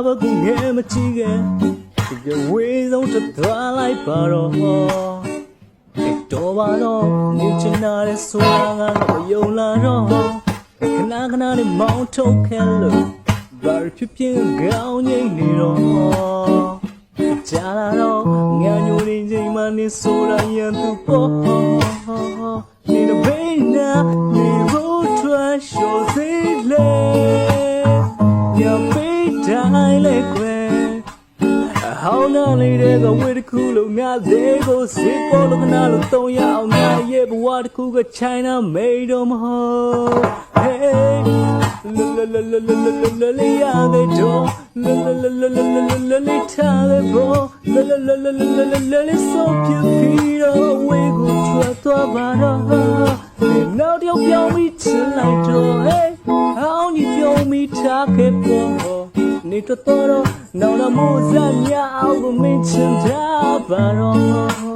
ဘာကူငယ်မချီခဲ့ဒီဝေးဆုံးတစ်သွားလိုက်ပါတော့တော်ပါတော့နေချင်တာလေဆိုတာကတော့ယုံလာတော့ခဏခဏလေးမောင်းထုတ်ခဲလို့ဘာဖြစ်ဖြစ်ကောင်းငိမ့်နေတော့ကြာလာတော့ငါညိုနေချိန်မှနေဆိုတာရန်သူပေါ့နေတော့ဘေးနာနေရိုးထွက်ရှော်စေးလေညပေးတိုင်းလေကွယ်ဟောင်းနာလေးတဲ့ကဝေးတစ်ခုလုံးငါသေးကိုစေးပေါ်လို့ခဏလို့တုံးရအောင်ငါရဲ့ဘဝတစ်ခုက China made တော့မဟုတ် Hey la la la la la la la la ya de do la la la la la la la la la ta de bo la la la la la la la la so piro we go twa ba do ni now တယောက်ပြောင်းပြီးချင်လိုက်တော့ Hey how you ပြောင်းပြီးထားခဲ့ပေါ်နေတော့တော့နောက်တော့မိုးစမ်းရအောင်ကိုမင်းချင်တာပါတော့